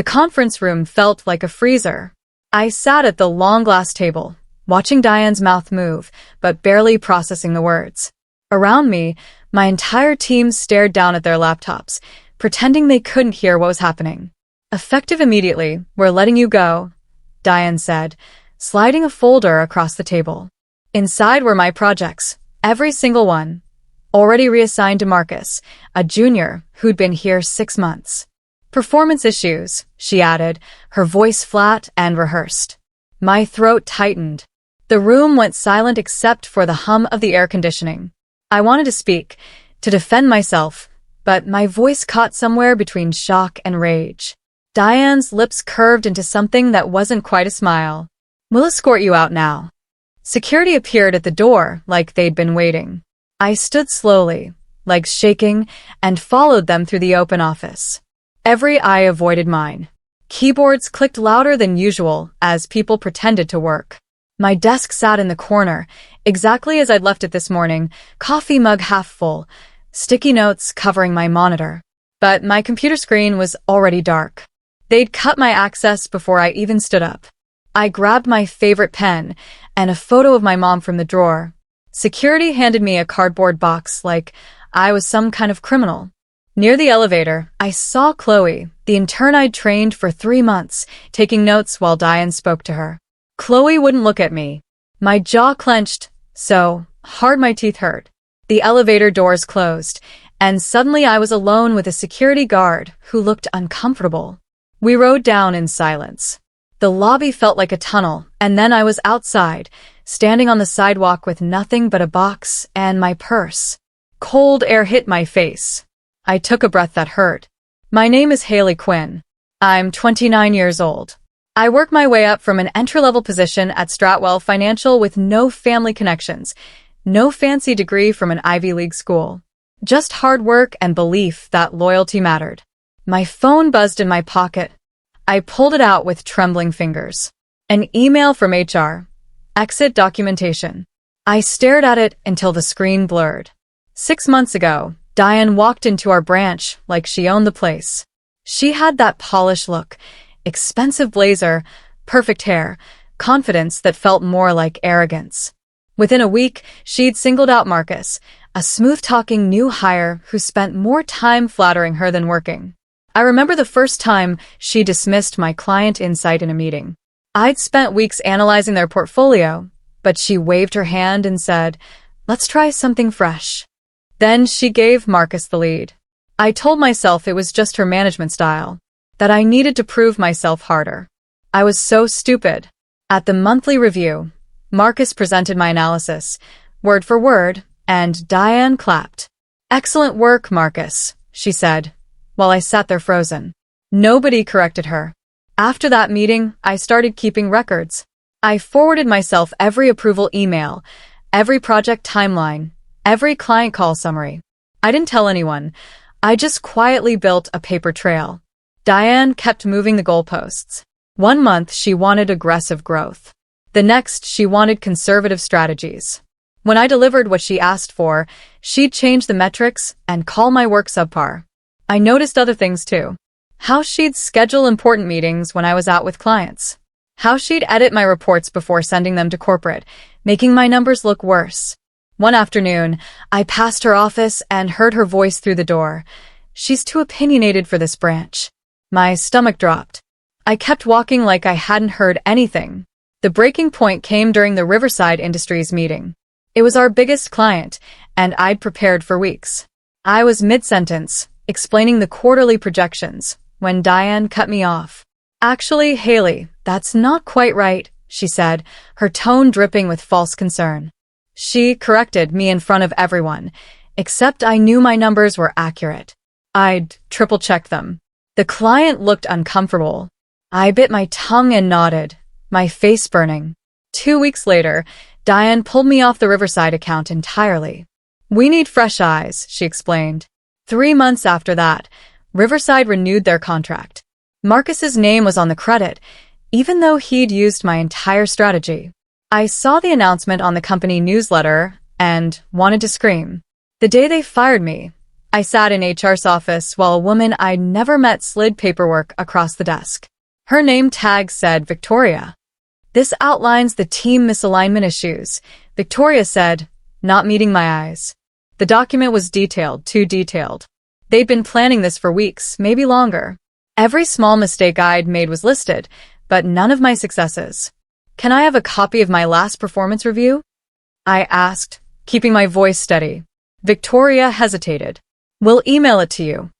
The conference room felt like a freezer. I sat at the long glass table, watching Diane's mouth move, but barely processing the words. Around me, my entire team stared down at their laptops, pretending they couldn't hear what was happening. "Effective immediately, we're letting you go," Diane said, sliding a folder across the table. Inside were my projects, every single one, already reassigned to Marcus, a junior who'd been here 6 months. "Performance issues," she added, her voice flat and rehearsed. My throat tightened. The room went silent except for the hum of the air conditioning. I wanted to speak, to defend myself, but my voice caught somewhere between shock and rage. Diane's lips curved into something that wasn't quite a smile. "We'll escort you out now." Security appeared at the door like they'd been waiting. I stood slowly, legs shaking, and followed them through the open office. Every eye avoided mine. Keyboards clicked louder than usual as people pretended to work. My desk sat in the corner, exactly as I'd left it this morning, coffee mug half full, sticky notes covering my monitor. But my computer screen was already dark. They'd cut my access before I even stood up. I grabbed my favorite pen and a photo of my mom from the drawer. Security handed me a cardboard box like I was some kind of criminal. Near the elevator, I saw Chloe, the intern I'd trained for 3 months, taking notes while Diane spoke to her. Chloe wouldn't look at me. My jaw clenched so hard my teeth hurt. The elevator doors closed, and suddenly I was alone with a security guard who looked uncomfortable. We rode down in silence. The lobby felt like a tunnel, and then I was outside, standing on the sidewalk with nothing but a box and my purse. Cold air hit my face. I took a breath that hurt. "My name is Haley Quinn. I'm 29 years old. I work my way up from an entry-level position at Stratwell Financial with no family connections, no fancy degree from an Ivy League school. Just hard work and belief that loyalty mattered." My phone buzzed in my pocket. I pulled it out with trembling fingers. An email from HR. Exit documentation. I stared at it until the screen blurred. 6 months ago, Diane walked into our branch like she owned the place. She had that polished look, expensive blazer, perfect hair, confidence that felt more like arrogance. Within a week, she'd singled out Marcus, a smooth-talking new hire who spent more time flattering her than working. I remember the first time she dismissed my client insight in a meeting. I'd spent weeks analyzing their portfolio, but she waved her hand and said, "Let's try something fresh." Then she gave Marcus the lead. I told myself it was just her management style, that I needed to prove myself harder. I was so stupid. At the monthly review, Marcus presented my analysis, word for word, and Diane clapped. "Excellent work, Marcus," she said, while I sat there frozen. Nobody corrected her. After that meeting, I started keeping records. I forwarded myself every approval email, every project timeline, every client call summary. I didn't tell anyone. I just quietly built a paper trail. Diane kept moving the goalposts. 1 month, she wanted aggressive growth. The next, she wanted conservative strategies. When I delivered what she asked for, she'd change the metrics and call my work subpar. I noticed other things too. How she'd schedule important meetings when I was out with clients. How she'd edit my reports before sending them to corporate, making my numbers look worse. One afternoon, I passed her office and heard her voice through the door. "She's too opinionated for this branch." My stomach dropped. I kept walking like I hadn't heard anything. The breaking point came during the Riverside Industries meeting. It was our biggest client, and I'd prepared for weeks. I was mid-sentence, explaining the quarterly projections, when Diane cut me off. "Actually, Haley, that's not quite right," she said, her tone dripping with false concern. She corrected me in front of everyone, except I knew my numbers were accurate. I'd triple-checked them. The client looked uncomfortable. I bit my tongue and nodded, my face burning. 2 weeks later, Diane pulled me off the Riverside account entirely. "We need fresh eyes," she explained. 3 months after that, Riverside renewed their contract. Marcus's name was on the credit, even though he'd used my entire strategy. I saw the announcement on the company newsletter and wanted to scream. The day they fired me, I sat in HR's office while a woman I'd never met slid paperwork across the desk. Her name tag said Victoria. This outlines the team misalignment issues, Victoria said, not meeting my eyes. The document was detailed, too detailed. They'd been planning this for weeks, maybe longer. Every small mistake I'd made was listed, but none of my successes. Can I have a copy of my last performance review? I asked, keeping my voice steady. Victoria hesitated. We'll email it to you.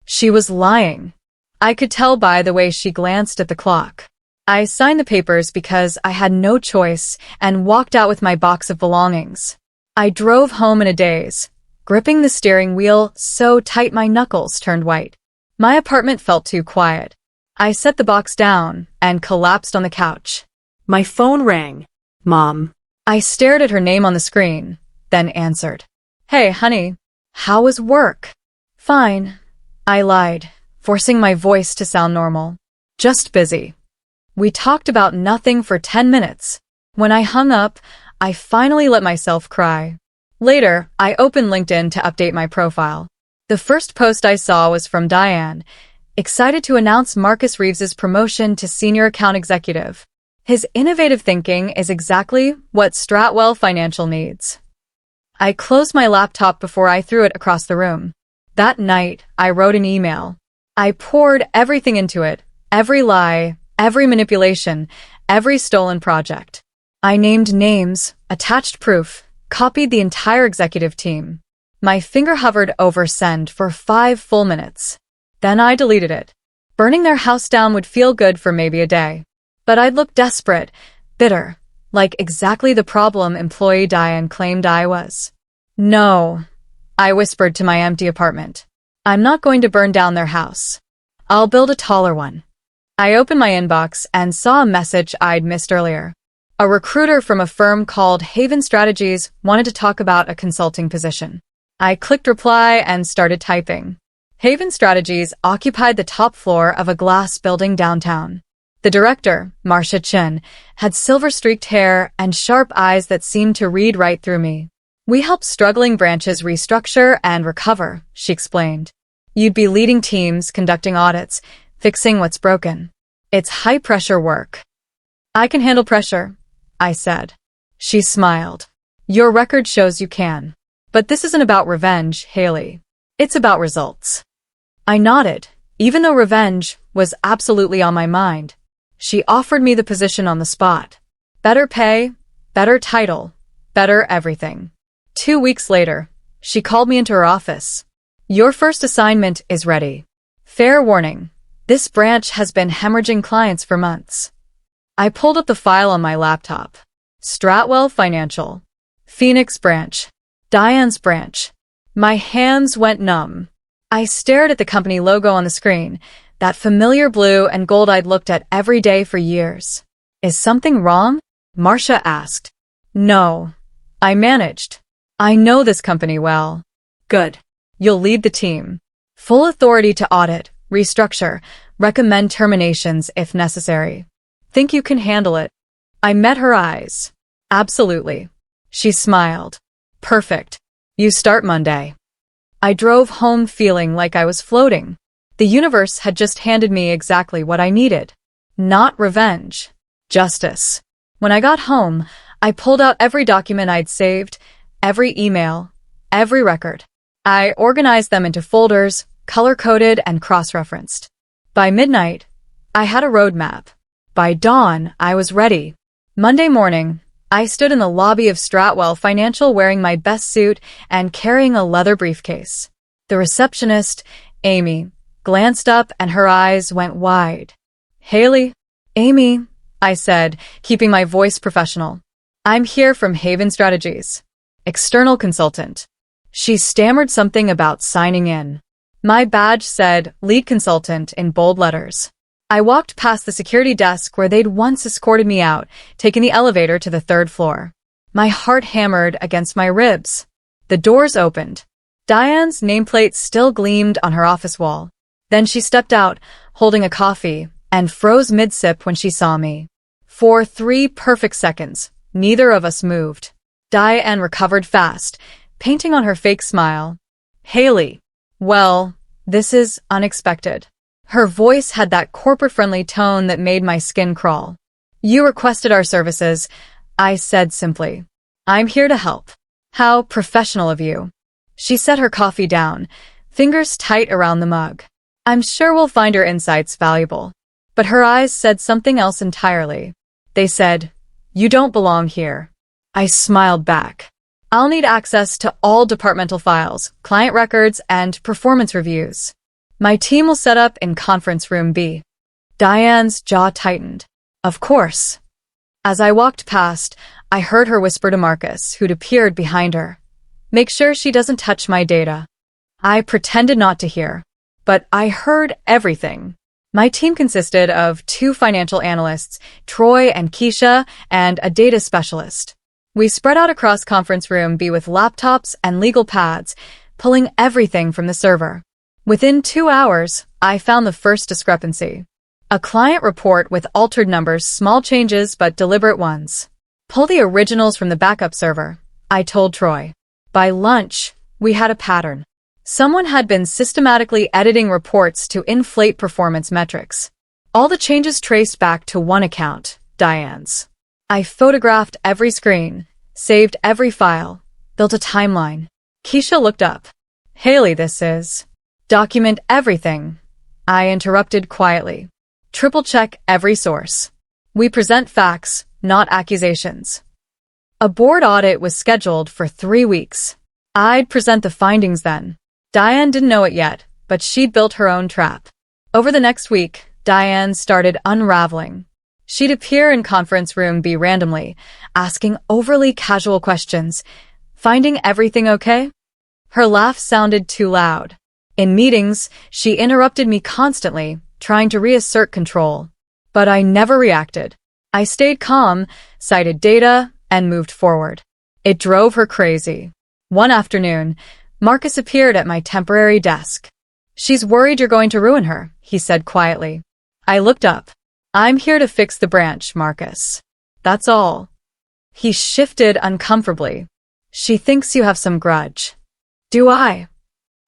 She was lying. I could tell by the way she glanced at the clock. I signed the papers because I had no choice and walked out with my box of belongings. I drove home in a daze, gripping the steering wheel so tight my knuckles turned white. My apartment felt too quiet. I set the box down and collapsed on the couch. My phone rang. Mom. I stared at her name on the screen, then answered. Hey, honey. How was work? Fine. I lied, forcing my voice to sound normal. Just busy. We talked about nothing for 10 minutes. When I hung up, I finally let myself cry. Later, I opened LinkedIn to update my profile. The first post I saw was from Diane, excited to announce Marcus Reeves's promotion to senior account executive. His innovative thinking is exactly what Stratwell Financial needs. I closed my laptop before I threw it across the room. That night, I wrote an email. I poured everything into it, every lie, every manipulation, every stolen project. I named names, attached proof, copied the entire executive team. My finger hovered over send for 5 full minutes. Then I deleted it. Burning their house down would feel good for maybe a day. But I'd look desperate, bitter, like exactly the problem employee Diane claimed I was. No, I whispered to my empty apartment. I'm not going to burn down their house. I'll build a taller one. I opened my inbox and saw a message I'd missed earlier. A recruiter from a firm called Haven Strategies wanted to talk about a consulting position. I clicked reply and started typing. Haven Strategies occupied the top floor of a glass building downtown. The director, Marcia Chen, had silver-streaked hair and sharp eyes that seemed to read right through me. We help struggling branches restructure and recover, she explained. You'd be leading teams, conducting audits, fixing what's broken. It's high-pressure work. I can handle pressure, I said. She smiled. Your record shows you can. But this isn't about revenge, Haley. It's about results. I nodded, even though revenge was absolutely on my mind. She offered me the position on the spot. Better pay, better title, better everything. 2 weeks later, she called me into her office. Your first assignment is ready. Fair warning, this branch has been hemorrhaging clients for months. I pulled up the file on my laptop. Stratwell Financial. Phoenix branch. Diane's branch. My hands went numb. I stared at the company logo on the screen, that familiar blue and gold I'd looked at every day for years. Is something wrong? Marcia asked. No. I managed. I know this company well. Good. You'll lead the team. Full authority to audit, restructure, recommend terminations if necessary. Think you can handle it? I met her eyes. Absolutely. She smiled. Perfect. You start Monday. I drove home feeling like I was floating. The universe had just handed me exactly what I needed. Not revenge. Justice. When I got home, I pulled out every document I'd saved, every email, every record. I organized them into folders, color-coded and cross-referenced. By midnight, I had a roadmap. By dawn, I was ready. Monday morning, I stood in the lobby of Stratwell Financial wearing my best suit and carrying a leather briefcase. The receptionist, Amy, glanced up and her eyes went wide. Haley? Amy, I said, keeping my voice professional. I'm here from Haven Strategies. External consultant. She stammered something about signing in. My badge said lead consultant in bold letters. I walked past the security desk where they'd once escorted me out, taking the elevator to the 3rd floor. My heart hammered against my ribs. The doors opened. Diane's nameplate still gleamed on her office wall. Then she stepped out, holding a coffee, and froze mid-sip when she saw me. For 3 perfect seconds, neither of us moved. Diane recovered fast, painting on her fake smile. Haley, Well, this is unexpected. Her voice had that corporate-friendly tone that made my skin crawl. You requested our services, I said simply. I'm here to help. How professional of you. She set her coffee down, fingers tight around the mug. I'm sure we'll find your insights valuable. But her eyes said something else entirely. They said, you don't belong here. I smiled back. I'll need access to all departmental files, client records, and performance reviews. My team will set up in conference room B. Diane's jaw tightened. Of course. As I walked past, I heard her whisper to Marcus, who'd appeared behind her. Make sure she doesn't touch my data. I pretended not to hear, but I heard everything. My team consisted of 2 financial analysts, Troy and Keisha, and a data specialist. We spread out across conference room B with laptops and legal pads, pulling everything from the server. Within 2 hours, I found the first discrepancy. A client report with altered numbers, small changes but deliberate ones. Pull the originals from the backup server, I told Troy. By lunch, we had a pattern. Someone had been systematically editing reports to inflate performance metrics. All the changes traced back to one account, Diane's. I photographed every screen, saved every file, built a timeline. Keisha looked up. Haley, this is. Document everything. I interrupted quietly. Triple-check every source. We present facts, not accusations. A board audit was scheduled for 3 weeks. I'd present the findings then. Diane didn't know it yet, but she'd built her own trap. Over the next week, Diane started unraveling. She'd appear in conference room B randomly, asking overly casual questions. Finding everything okay? Her laugh sounded too loud. In meetings, she interrupted me constantly, trying to reassert control. But I never reacted. I stayed calm, cited data, and moved forward. It drove her crazy. One afternoon, Marcus appeared at my temporary desk. She's worried you're going to ruin her, he said quietly. I looked up. I'm here to fix the branch, Marcus. That's all. He shifted uncomfortably. She thinks you have some grudge. Do I?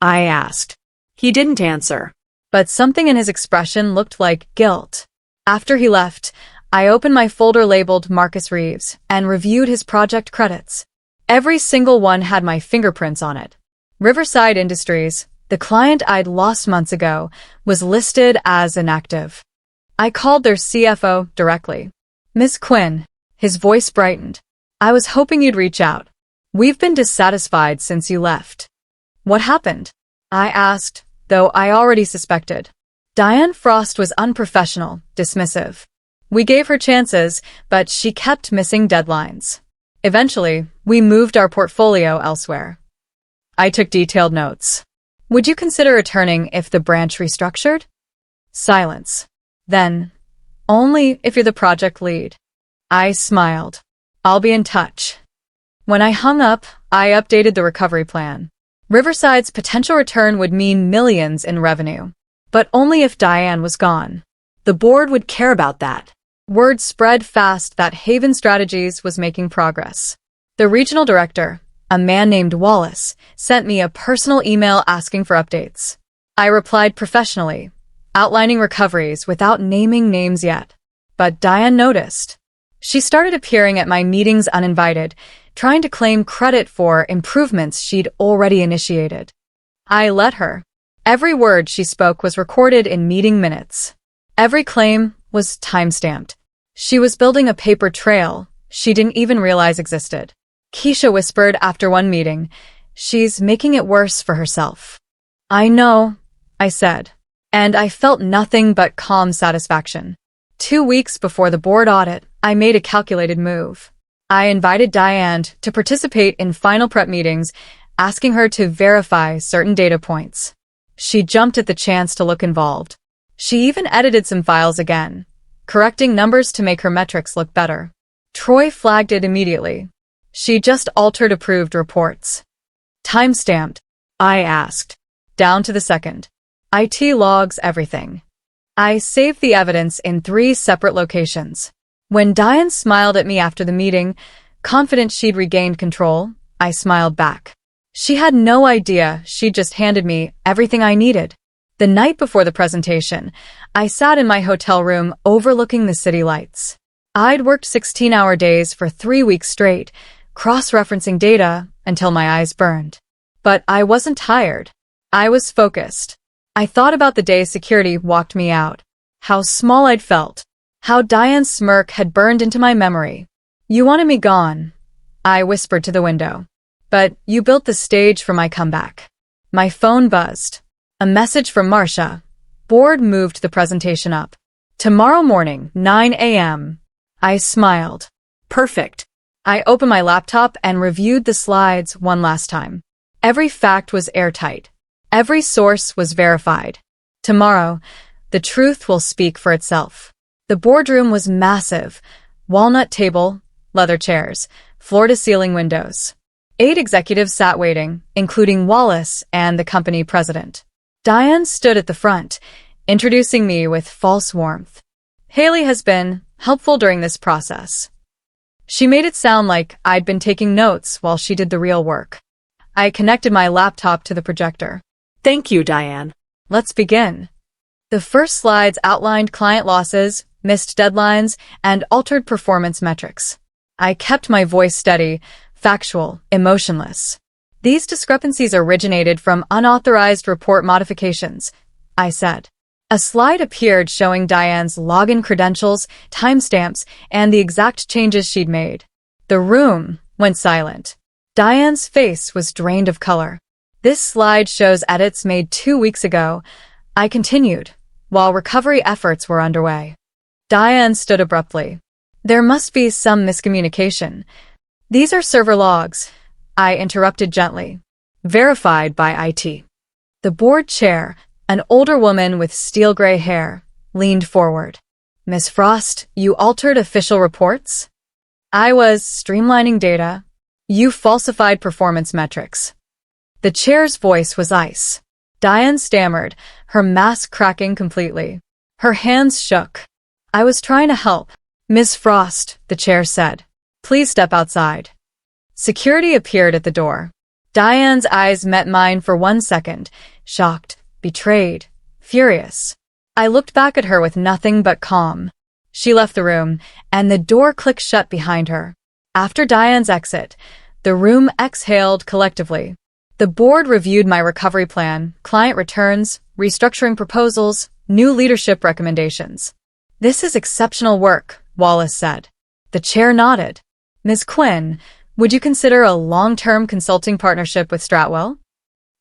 I asked. He didn't answer. But something in his expression looked like guilt. After he left, I opened my folder labeled Marcus Reeves and reviewed his project credits. Every single one had my fingerprints on it. Riverside Industries, the client I'd lost months ago, was listed as inactive. I called their CFO directly. Miss Quinn, his voice brightened. I was hoping you'd reach out. We've been dissatisfied since you left. What happened? I asked, though I already suspected. Diane Frost was unprofessional, dismissive. We gave her chances, but she kept missing deadlines. Eventually, we moved our portfolio elsewhere. I took detailed notes. Would you consider returning if the branch restructured? Silence. Then, only if you're the project lead. I smiled. I'll be in touch. When I hung up, I updated the recovery plan. Riverside's potential return would mean millions in revenue. But only if Diane was gone. The board would care about that. Word spread fast that Haven Strategies was making progress. The regional director, a man named Wallace, sent me a personal email asking for updates. I replied professionally, outlining recoveries without naming names yet. But Diane noticed. She started appearing at my meetings uninvited, trying to claim credit for improvements she'd already initiated. I let her. Every word she spoke was recorded in meeting minutes. Every claim was time-stamped. She was building a paper trail she didn't even realize existed. Keisha whispered after one meeting, she's making it worse for herself. I know, I said, and I felt nothing but calm satisfaction. 2 weeks before the board audit, I made a calculated move. I invited Diane to participate in final prep meetings, asking her to verify certain data points. She jumped at the chance to look involved. She even edited some files again, correcting numbers to make her metrics look better. Troy flagged it immediately. She just altered approved reports. Time-stamped, I asked. Down to the second. IT logs everything. I saved the evidence in 3 separate locations. When Diane smiled at me after the meeting, confident she'd regained control, I smiled back. She had no idea she'd just handed me everything I needed. The night before the presentation, I sat in my hotel room overlooking the city lights. I'd worked 16-hour days for 3 weeks straight, cross-referencing data until my eyes burned. But I wasn't tired. I was focused. I thought about the day security walked me out, how small I'd felt, how Diane's smirk had burned into my memory. "You wanted me gone," I whispered to the window. "But you built the stage for my comeback." My phone buzzed. A message from Marcia. Board moved the presentation up. "Tomorrow morning, 9 a.m. I smiled. Perfect. I opened my laptop and reviewed the slides one last time. Every fact was airtight. Every source was verified. Tomorrow, the truth will speak for itself. The boardroom was massive. Walnut table, leather chairs, floor-to-ceiling windows. 8 executives sat waiting, including Wallace and the company president. Diane stood at the front, introducing me with false warmth. "Haley has been helpful during this process." She made it sound like I'd been taking notes while she did the real work. I connected my laptop to the projector. Thank you, Diane. Let's begin. The first slides outlined client losses, missed deadlines, and altered performance metrics. I kept my voice steady, factual, emotionless. "These discrepancies originated from unauthorized report modifications," I said. A slide appeared showing Diane's login credentials, timestamps, and the exact changes she'd made. The room went silent. Diane's face was drained of color. "This slide shows edits made 2 weeks ago," I continued, while recovery efforts were underway. Diane stood abruptly. "There must be some miscommunication." "These are server logs," I interrupted gently. "Verified by IT." The board chair, an older woman with steel gray hair, leaned forward. "Miss Frost, you altered official reports?" "I was streamlining data. You falsified performance metrics." The chair's voice was ice. Diane stammered, her mask cracking completely. Her hands shook. "I was trying to help." "Miss Frost," the chair said. "Please step outside." Security appeared at the door. Diane's eyes met mine for 1 second, shocked, betrayed, furious. I looked back at her with nothing but calm. She left the room, and the door clicked shut behind her. After Diane's exit, the room exhaled collectively. The board reviewed my recovery plan, client returns, restructuring proposals, new leadership recommendations. "This is exceptional work," Wallace said. The chair nodded. "Ms. Quinn, would you consider a long-term consulting partnership with Stratwell?"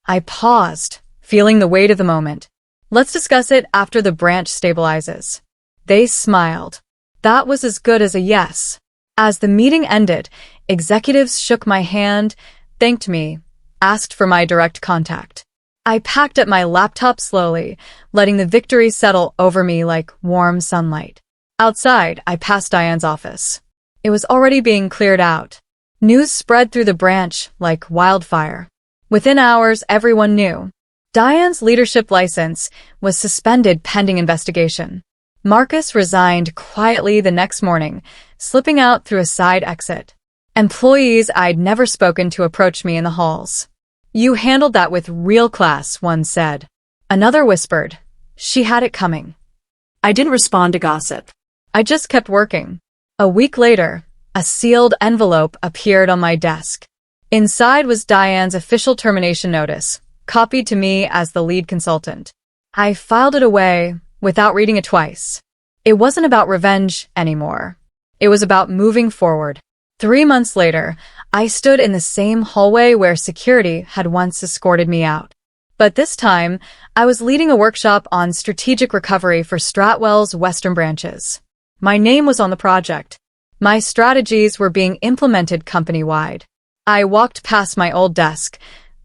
I paused, feeling the weight of the moment. "Let's discuss it after the branch stabilizes." They smiled. That was as good as a yes. As the meeting ended, executives shook my hand, thanked me, asked for my direct contact. I packed up my laptop slowly, letting the victory settle over me like warm sunlight. Outside, I passed Diane's office. It was already being cleared out. News spread through the branch like wildfire. Within hours, everyone knew. Diane's leadership license was suspended pending investigation. Marcus resigned quietly the next morning, slipping out through a side exit. Employees I'd never spoken to approached me in the halls. "You handled that with real class," one said. Another whispered, "She had it coming." I didn't respond to gossip. I just kept working. A week later, a sealed envelope appeared on my desk. Inside was Diane's official termination notice, copied to me as the lead consultant. I filed it away without reading it twice. It wasn't about revenge anymore. It was about moving forward. 3 months later, I stood in the same hallway where security had once escorted me out. But this time, I was leading a workshop on strategic recovery for Stratwell's Western branches. My name was on the project. My strategies were being implemented company-wide. I walked past my old desk.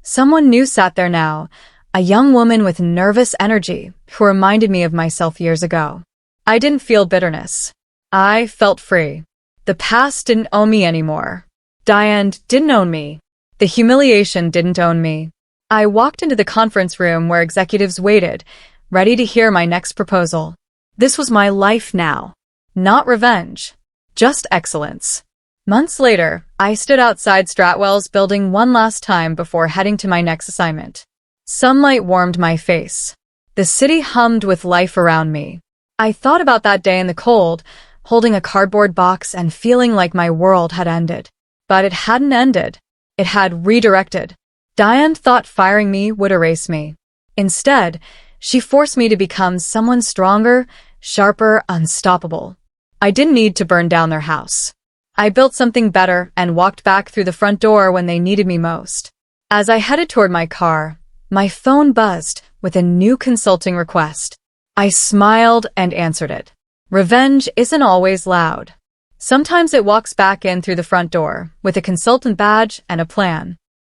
Someone new sat there now, a young woman with nervous energy who reminded me of myself years ago. I didn't feel bitterness. I felt free. The past didn't own me anymore. Diane didn't own me. The humiliation didn't own me. I walked into the conference room where executives waited, ready to hear my next proposal. This was my life now. Not revenge. Just excellence. Months later, I stood outside Stratwell's building one last time before heading to my next assignment. Sunlight warmed my face. The city hummed with life around me. I thought about that day in the cold, holding a cardboard box and feeling like my world had ended. But it hadn't ended. It had redirected. Diane thought firing me would erase me. Instead, she forced me to become someone stronger, sharper, unstoppable. I didn't need to burn down their house. I built something better and walked back through the front door when they needed me most. As I headed toward my car, my phone buzzed with a new consulting request. I smiled and answered it. Revenge isn't always loud. Sometimes it walks back in through the front door with a consultant badge and a plan.